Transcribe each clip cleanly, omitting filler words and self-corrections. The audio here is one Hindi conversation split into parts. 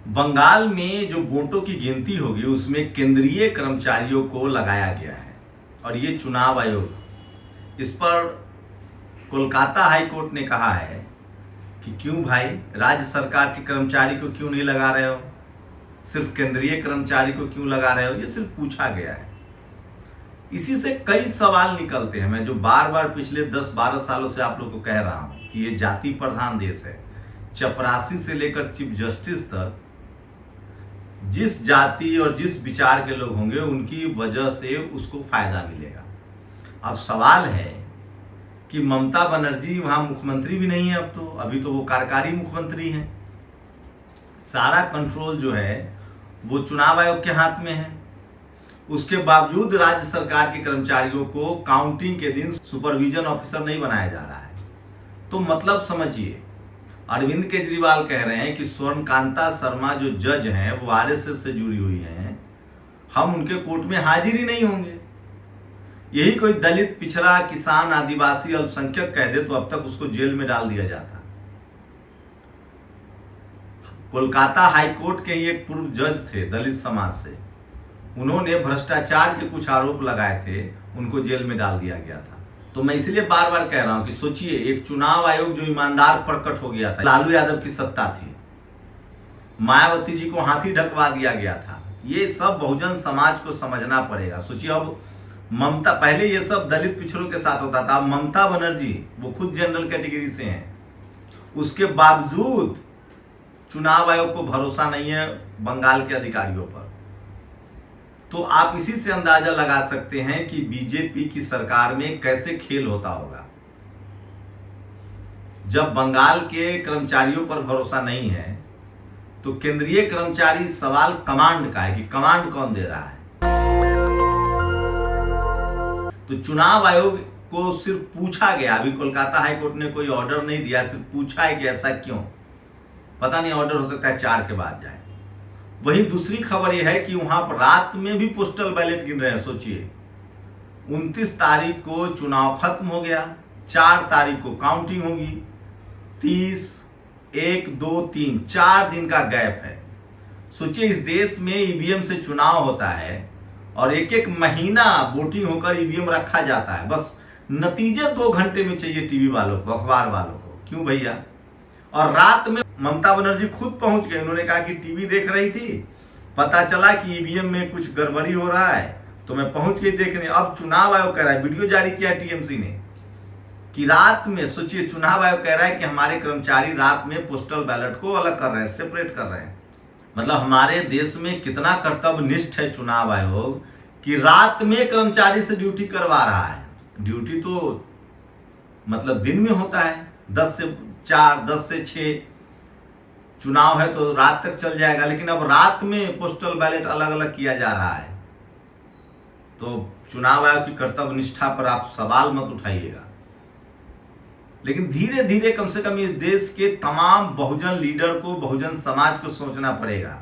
बंगाल में जो वोटों की गिनती होगी उसमें केंद्रीय कर्मचारियों को लगाया गया है और ये चुनाव आयोग, इस पर कोलकाता हाई कोर्ट ने कहा है कि क्यों भाई राज्य सरकार के कर्मचारी को क्यों नहीं लगा रहे हो, सिर्फ केंद्रीय कर्मचारी को क्यों लगा रहे हो, ये सिर्फ पूछा गया है। इसी से कई सवाल निकलते हैं। मैं जो बार बार पिछले 10-12 सालों से आप लोग को कह रहा हूं कि ये जाति प्रधान देश है। चपरासी से लेकर चीफ जस्टिस तक जिस जाति और जिस विचार के लोग होंगे उनकी वजह से उसको फायदा मिलेगा। अब सवाल है कि ममता बनर्जी वहां मुख्यमंत्री भी नहीं है, अब तो अभी तो वो कार्यकारी मुख्यमंत्री हैं। सारा कंट्रोल जो है वो चुनाव आयोग के हाथ में है। उसके बावजूद राज्य सरकार के कर्मचारियों को काउंटिंग के दिन सुपरविजन ऑफिसर नहीं बनाया जा रहा है। तो मतलब समझिए, अरविंद केजरीवाल कह रहे हैं कि स्वर्णकांता शर्मा जो जज हैं वो आरएसएस से जुड़ी हुई हैं, हम उनके कोर्ट में हाजिर ही नहीं होंगे। यही कोई दलित, पिछड़ा, किसान, आदिवासी, अल्पसंख्यक कह दे तो अब तक उसको जेल में डाल दिया जाता। कोलकाता हाई कोर्ट के ही एक पूर्व जज थे दलित समाज से, उन्होंने भ्रष्टाचार के कुछ आरोप लगाए थे, उनको जेल में डाल दिया गया था। तो मैं इसलिए बार बार कह रहा हूं कि सोचिए, एक चुनाव आयोग जो ईमानदार प्रकट हो गया था, लालू यादव की सत्ता थी, मायावती जी को हाथी ढकवा दिया गया था, ये सब बहुजन समाज को समझना पड़ेगा। सोचिए, अब ममता, पहले ये सब दलित पिछड़ों के साथ होता था, अब ममता बनर्जी वो खुद जनरल कैटेगरी से हैं, उसके बावजूद चुनाव आयोग को भरोसा नहीं है बंगाल के अधिकारियों पर। तो आप इसी से अंदाजा लगा सकते हैं कि बीजेपी की सरकार में कैसे खेल होता होगा। जब बंगाल के कर्मचारियों पर भरोसा नहीं है तो केंद्रीय कर्मचारी, सवाल कमांड का है कि कमांड कौन दे रहा है। तो चुनाव आयोग को सिर्फ पूछा गया, अभी कोलकाता हाई कोर्ट ने कोई ऑर्डर नहीं दिया, सिर्फ पूछा है कि ऐसा क्यों। पता नहीं, ऑर्डर हो सकता है 4 के बाद जाए। वहीं दूसरी खबर यह है कि वहां पर रात में भी पोस्टल बैलेट गिन रहे हैं। सोचिए, 29 तारीख को चुनाव खत्म हो गया, 4 तारीख को काउंटिंग होगी, 30, 1, 2, 3, 4 दिन का गैप है। सोचिए, इस देश में ईवीएम से चुनाव होता है और एक महीना वोटिंग होकर ईवीएम रखा जाता है, बस नतीजे 2 घंटे में चाहिए टीवी वालों को, अखबार वालों को। क्यों भैया? और रात में ममता बनर्जी खुद पहुंच गए, उन्होंने कहा कि टीवी देख रही थी, पता चला कि ईवीएम में कुछ गड़बड़ी हो रहा है तो मैं पहुंच गई देखने। अब चुनाव आयोग कह रहा है, वीडियो जारी किया टीएमसी ने कि रात में, सोचिए, चुनाव आयोग कह रहा है कि हमारे कर्मचारी रात में पोस्टल बैलेट को अलग कर रहे हैं, सेपरेट कर रहे हैं। मतलब हमारे देश में कितना कर्तव्यनिष्ठ है चुनाव आयोग कि रात में कर्मचारी से ड्यूटी करवा रहा है। ड्यूटी तो मतलब दिन में होता है, 10 से 4, 10 से 6 चुनाव है तो रात तक चल जाएगा, लेकिन अब रात में पोस्टल बैलेट अलग अलग किया जा रहा है। तो चुनाव आयोग की कर्तव्य निष्ठा पर आप सवाल मत उठाइएगा। लेकिन धीरे धीरे कम से कम इस देश के तमाम बहुजन लीडर को, बहुजन समाज को सोचना पड़ेगा।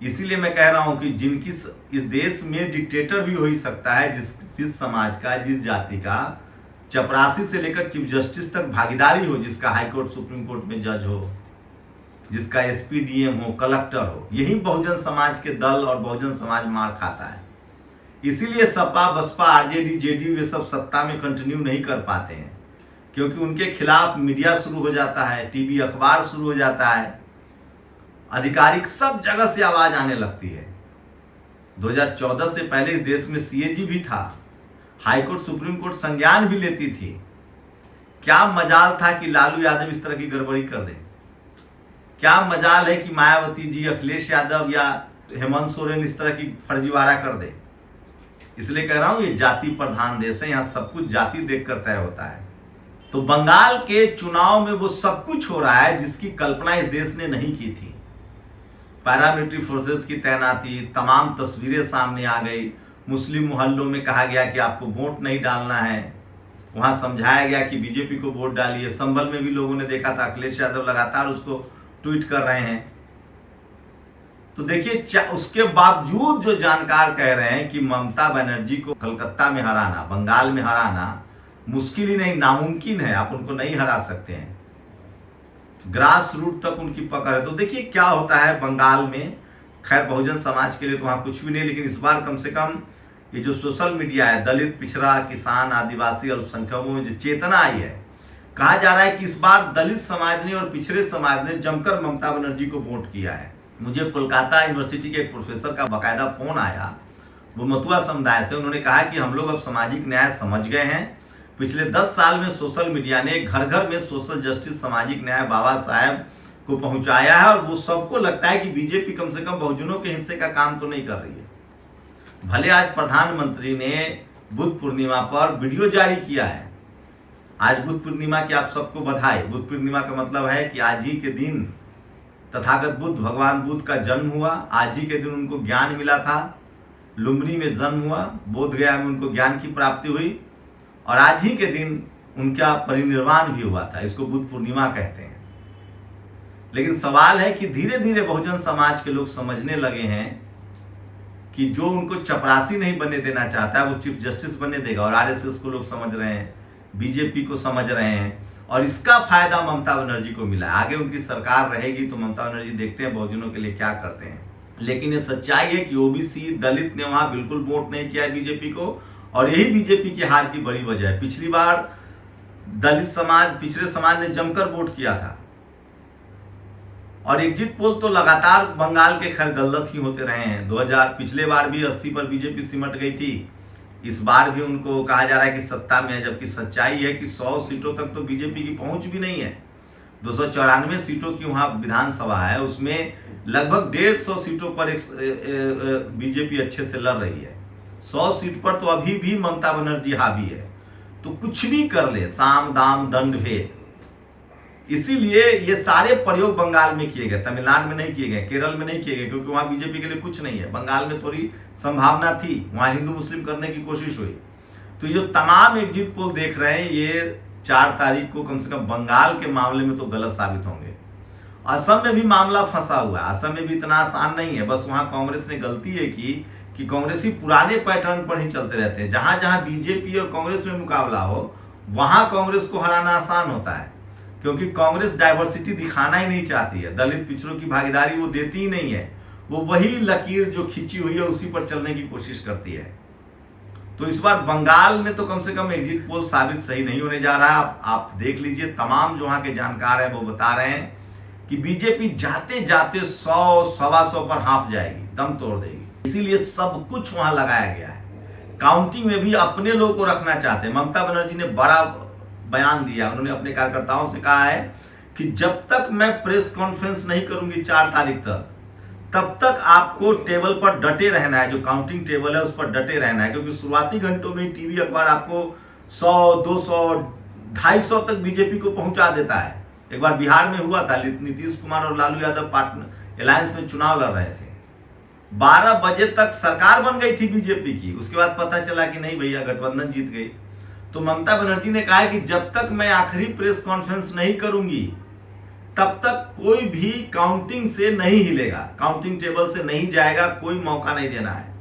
इसीलिए मैं कह रहा हूं कि जिनकी इस देश में डिक्टेटर भी हो ही सकता है, जिस समाज का, जिस जाति का चपरासी से लेकर चीफ जस्टिस तक भागीदारी हो, जिसका हाईकोर्ट, सुप्रीम कोर्ट में जज हो, जिसका एसपी, डीएम हो, कलेक्टर हो, यही बहुजन समाज के दल और बहुजन समाज मार खाता है। इसीलिए सपा, बसपा, आरजेडी, जेडीयू ये सब सत्ता में कंटिन्यू नहीं कर पाते हैं, क्योंकि उनके खिलाफ मीडिया शुरू हो जाता है, टीवी, अखबार शुरू हो जाता है, आधिकारिक सब जगह से आवाज आने लगती है। 2014 से पहले इस देश में सीएजी भी था, हाईकोर्ट, सुप्रीम कोर्ट संज्ञान भी लेती थी। क्या मजाल था कि लालू यादव इस तरह की गड़बड़ी कर दे? क्या मजाल है कि मायावती जी, अखिलेश यादव या हेमंत सोरेन इस तरह की फर्जीवाड़ा कर दे? इसलिए कह रहा हूं, ये जाति प्रधान देश है, यहां सब कुछ जाति देखकर तय होता है। तो बंगाल के चुनाव में वो सब कुछ हो रहा है जिसकी कल्पना इस देश ने नहीं की थी। पैरामिलिट्री फोर्सेस की तैनाती, तमाम तस्वीरें सामने आ गई। मुस्लिम मोहल्लों में कहा गया कि आपको वोट नहीं डालना है, वहां समझाया गया कि बीजेपी को वोट डालिए। संभल में भी लोगों ने देखा था, अखिलेश यादव लगातार उसको ट्वीट कर रहे हैं। तो देखिए, उसके बावजूद जो जानकार कह रहे हैं कि ममता बनर्जी को कलकत्ता में हराना, बंगाल में हराना मुश्किल ही नहीं, नामुमकिन है, आप उनको नहीं हरा सकते हैं। ग्रास रूट तक उनकी पकड़ है। तो देखिए क्या होता है बंगाल में। खैर बहुजन समाज के लिए तो वहाँ कुछ भी नहीं, लेकिन इस बार कम से कम ये जो सोशल मीडिया है, दलित, पिछड़ा, किसान, आदिवासी, अल्पसंख्यकों में जो चेतना आई है, कहा जा रहा है कि इस बार दलित समाज ने और पिछड़े समाज ने जमकर ममता बनर्जी को वोट किया है। मुझे कोलकाता यूनिवर्सिटी के एक प्रोफेसर का बाकायदा फोन आया, वो मथुआ समुदाय से। उन्होंने कहा कि हम लोग अब सामाजिक न्याय समझ गए हैं। पिछले 10 साल में सोशल मीडिया ने घर घर में सोशल जस्टिस, सामाजिक न्याय बाबा साहब को पहुंचाया है, और वो सबको लगता है कि बीजेपी कम से कम बहुजनों के हिस्से का काम तो नहीं कर रही है। भले आज प्रधानमंत्री ने बुद्ध पूर्णिमा पर वीडियो जारी किया है। आज बुद्ध पूर्णिमा की आप सबको बधाई। बुद्ध पूर्णिमा का मतलब है कि आज ही के दिन तथागत बुद्ध, भगवान बुद्ध का जन्म हुआ। आज ही के दिन उनको ज्ञान मिला था। लुम्बिनी में जन्म हुआ, बोध गया में उनको ज्ञान की प्राप्ति हुई, और आज ही के दिन उनका परिनिर्वाण भी हुआ था। इसको बुद्ध पूर्णिमा कहते हैं। लेकिन सवाल है कि धीरे धीरे बहुजन समाज के लोग समझने लगे हैं कि जो उनको चपरासी नहीं बनने देना चाहता है वो चीफ जस्टिस बनने देगा। और आरएसएस को लोग समझ रहे हैं, बीजेपी को समझ रहे हैं, और इसका फायदा ममता बनर्जी को मिला है। आगे उनकी सरकार रहेगी तो ममता बनर्जी देखते हैं बहुजनों के लिए क्या करते हैं। लेकिन ये सच्चाई है कि ओबीसी, दलित ने वहां बिल्कुल वोट नहीं किया है बीजेपी को, और यही बीजेपी की हार की बड़ी वजह है। पिछली बार दलित समाज, पिछड़े समाज ने जमकर वोट किया था, और एग्जिट पोल तो लगातार बंगाल के खैर गलत ही होते रहे हैं। 2000 पिछले बार भी 80 पर बीजेपी सिमट गई थी। इस बार भी उनको कहा जा रहा है कि सत्ता में है, जबकि सच्चाई है कि 100 सीटों तक तो बीजेपी की पहुंच भी नहीं है। 294 सीटों की वहां विधानसभा है, उसमें लगभग 150 सीटों पर बीजेपी अच्छे से लड़ रही है। 100 सीट पर तो अभी भी ममता बनर्जी हावी है। तो कुछ भी कर ले, साम दाम दंड भेद। इसीलिए ये सारे प्रयोग बंगाल में किए गए, तमिलनाडु में नहीं किए गए, केरल में नहीं किए गए, क्योंकि वहां बीजेपी के लिए कुछ नहीं है। बंगाल में थोड़ी संभावना थी, वहां हिंदू मुस्लिम करने की कोशिश हुई। तो ये जो तमाम एग्जिट पोल देख रहे हैं, ये 4 तारीख को कम से कम बंगाल के मामले में तो गलत साबित होंगे। असम में भी मामला फंसा हुआ है। असम में भी इतना आसान नहीं है। बस वहां कांग्रेस ने गलती है कि कांग्रेसी पुराने पैटर्न पर ही चलते रहते हैं। जहां जहां बीजेपी और कांग्रेस में मुकाबला हो, वहां कांग्रेस को हराना आसान होता है, क्योंकि कांग्रेस डाइवर्सिटी दिखाना ही नहीं चाहती है। दलित पिछड़ों की भागीदारी वो देती ही नहीं है। वो वही लकीर जो खींची हुई है उसी पर चलने की कोशिश करती है। तो इस बार बंगाल में तो कम से कम एग्जिट पोल साबित सही नहीं होने जा रहा है। आप देख लीजिए, तमाम जो वहां के जानकार हैं वो बता रहे हैं कि बीजेपी जाते जाते 100, 125 पर हाफ जाएगी, दम तोड़ देगी। इसीलिए सब कुछ वहां लगाया गया है। काउंटिंग में भी अपने लोग को रखना चाहते हैं। ममता बनर्जी ने बड़ा बयान दिया। उन्होंने अपने कार्यकर्ताओं से कहा है कि जब तक मैं प्रेस कॉन्फ्रेंस नहीं करूंगी 4 तारीख तक, तब तक आपको टेबल पर डटे रहना है। जो काउंटिंग टेबल है उस पर डटे रहना है, क्योंकि शुरुआती घंटों में टीवी अखबार आपको 100, 200, 250 तक बीजेपी को पहुंचा देता है। एक बार बिहार में हुआ था, नीतीश कुमार और लालू यादव पार्टनर अलायंस में चुनाव लड़ रहे थे। 12 बजे तक सरकार बन गई थी बीजेपी की। उसके बाद पता चला कि नहीं भैया, गठबंधन जीत गई। तो ममता बनर्जी ने कहा है कि जब तक मैं आखिरी प्रेस कॉन्फ्रेंस नहीं करूंगी, तब तक कोई भी काउंटिंग से नहीं हिलेगा, काउंटिंग टेबल से नहीं जाएगा, कोई मौका नहीं देना है।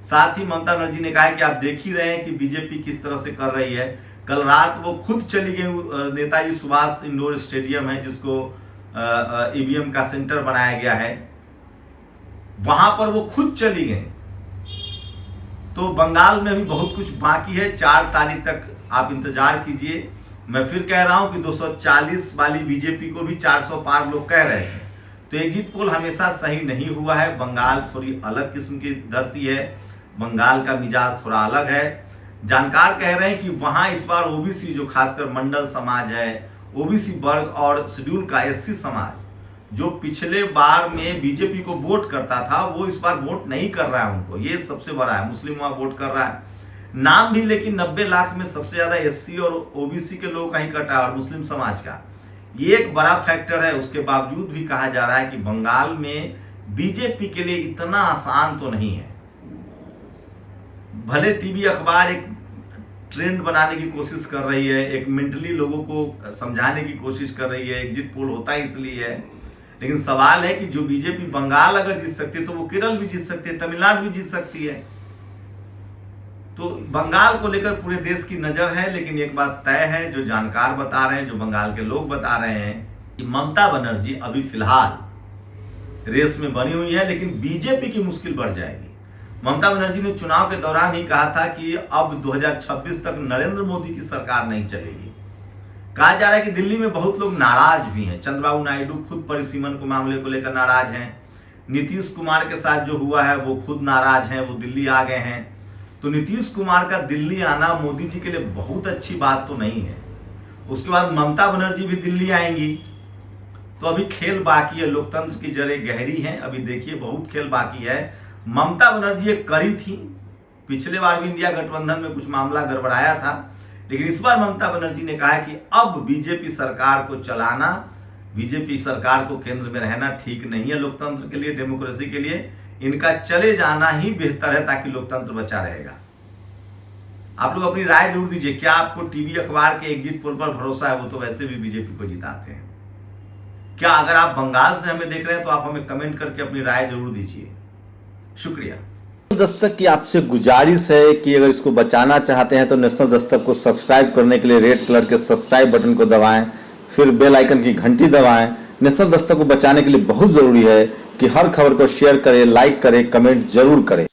साथ ही ममता बनर्जी ने कहा है कि आप देख ही रहे हैं कि बीजेपी किस तरह से कर रही है। कल रात वो खुद चली गई, नेताजी सुभाष इंडोर स्टेडियम है जिसको ईवीएम का सेंटर बनाया गया है, वहां पर वो खुद चली गई। तो बंगाल में भी बहुत कुछ बाकी है। 4 तारीख तक आप इंतजार कीजिए। मैं फिर कह रहा हूं कि 240 वाली बीजेपी को भी 400 पार लोग कह रहे थे। तो एग्जिट पोल हमेशा सही नहीं हुआ है। बंगाल थोड़ी अलग किस्म की धरती है, बंगाल का मिजाज थोड़ा अलग है। जानकार कह रहे हैं कि वहां इस बार ओबीसी, जो खासकर मंडल समाज है, ओबीसी वर्ग और शेड्यूल का एससी समाज, जो पिछले बार में बीजेपी को वोट करता था, वो इस बार वोट नहीं कर रहा है उनको। ये सबसे बड़ा है। मुस्लिम वहां वोट कर रहा है, नाम भी, लेकिन 90 लाख में सबसे ज्यादा एससी और ओबीसी के लोग कहीं कटा और मुस्लिम समाज का। ये एक बड़ा फैक्टर है। उसके बावजूद भी कहा जा रहा है कि बंगाल में बीजेपी के लिए इतना आसान तो नहीं है। भले टीवी अखबार एक ट्रेंड बनाने की कोशिश कर रही है, एक मेंटली लोगों को समझाने की कोशिश कर रही है, एग्जिट पोल होता है इसलिए है, लेकिन सवाल है कि जो बीजेपी बंगाल अगर जीत सकती है तो वो केरल भी जीत सकती है, तमिलनाडु भी जीत सकती है। तो बंगाल को लेकर पूरे देश की नजर है। लेकिन एक बात तय है, जो जानकार बता रहे हैं, जो बंगाल के लोग बता रहे हैं, ममता बनर्जी अभी फिलहाल रेस में बनी हुई है, लेकिन बीजेपी की मुश्किल बढ़ जाएगी। ममता बनर्जी ने चुनाव के दौरान ही कहा था कि अब 2026 तक नरेंद्र मोदी की सरकार नहीं चलेगी। कहा जा रहा है कि दिल्ली में बहुत लोग नाराज भी हैं। चंद्रबाबू नायडू खुद परिसीमन को मामले को लेकर नाराज हैं। नीतीश कुमार के साथ जो हुआ है वो खुद नाराज हैं, वो दिल्ली आ गए हैं। तो नीतीश कुमार का दिल्ली आना मोदी जी के लिए बहुत अच्छी बात तो नहीं है। उसके बाद ममता बनर्जी भी दिल्ली आएंगी, तो अभी खेल बाकी है। लोकतंत्र की जड़ें गहरी हैं, अभी देखिए बहुत खेल बाकी है। ममता बनर्जी एक कड़ी थी, पिछले बार भी इंडिया गठबंधन में कुछ मामला गड़बड़ाया था, लेकिन इस बार ममता बनर्जी ने कहा है कि अब बीजेपी सरकार को चलाना, बीजेपी सरकार को केंद्र में रहना ठीक नहीं है। लोकतंत्र के लिए, डेमोक्रेसी के लिए इनका चले जाना ही बेहतर है, ताकि लोकतंत्र बचा रहेगा। आप लोग अपनी राय जरूर दीजिए। क्या आपको टीवी अखबार के एग्जिट पोल पर भरोसा है? वो तो वैसे भी बीजेपी को जिताते हैं। क्या अगर आप बंगाल से हमें देख रहे हैं तो आप हमें कमेंट करके अपनी राय जरूर दीजिए। शुक्रिया। दस्तक की आपसे गुजारिश है कि अगर इसको बचाना चाहते हैं तो नेशनल दस्तक को सब्सक्राइब करने के लिए रेड कलर के सब्सक्राइब बटन को दबाएं, फिर बेल आइकन की घंटी दबाएं। नेशनल दस्तक को बचाने के लिए बहुत जरूरी है कि हर खबर को शेयर करें, लाइक करें, कमेंट जरूर करें।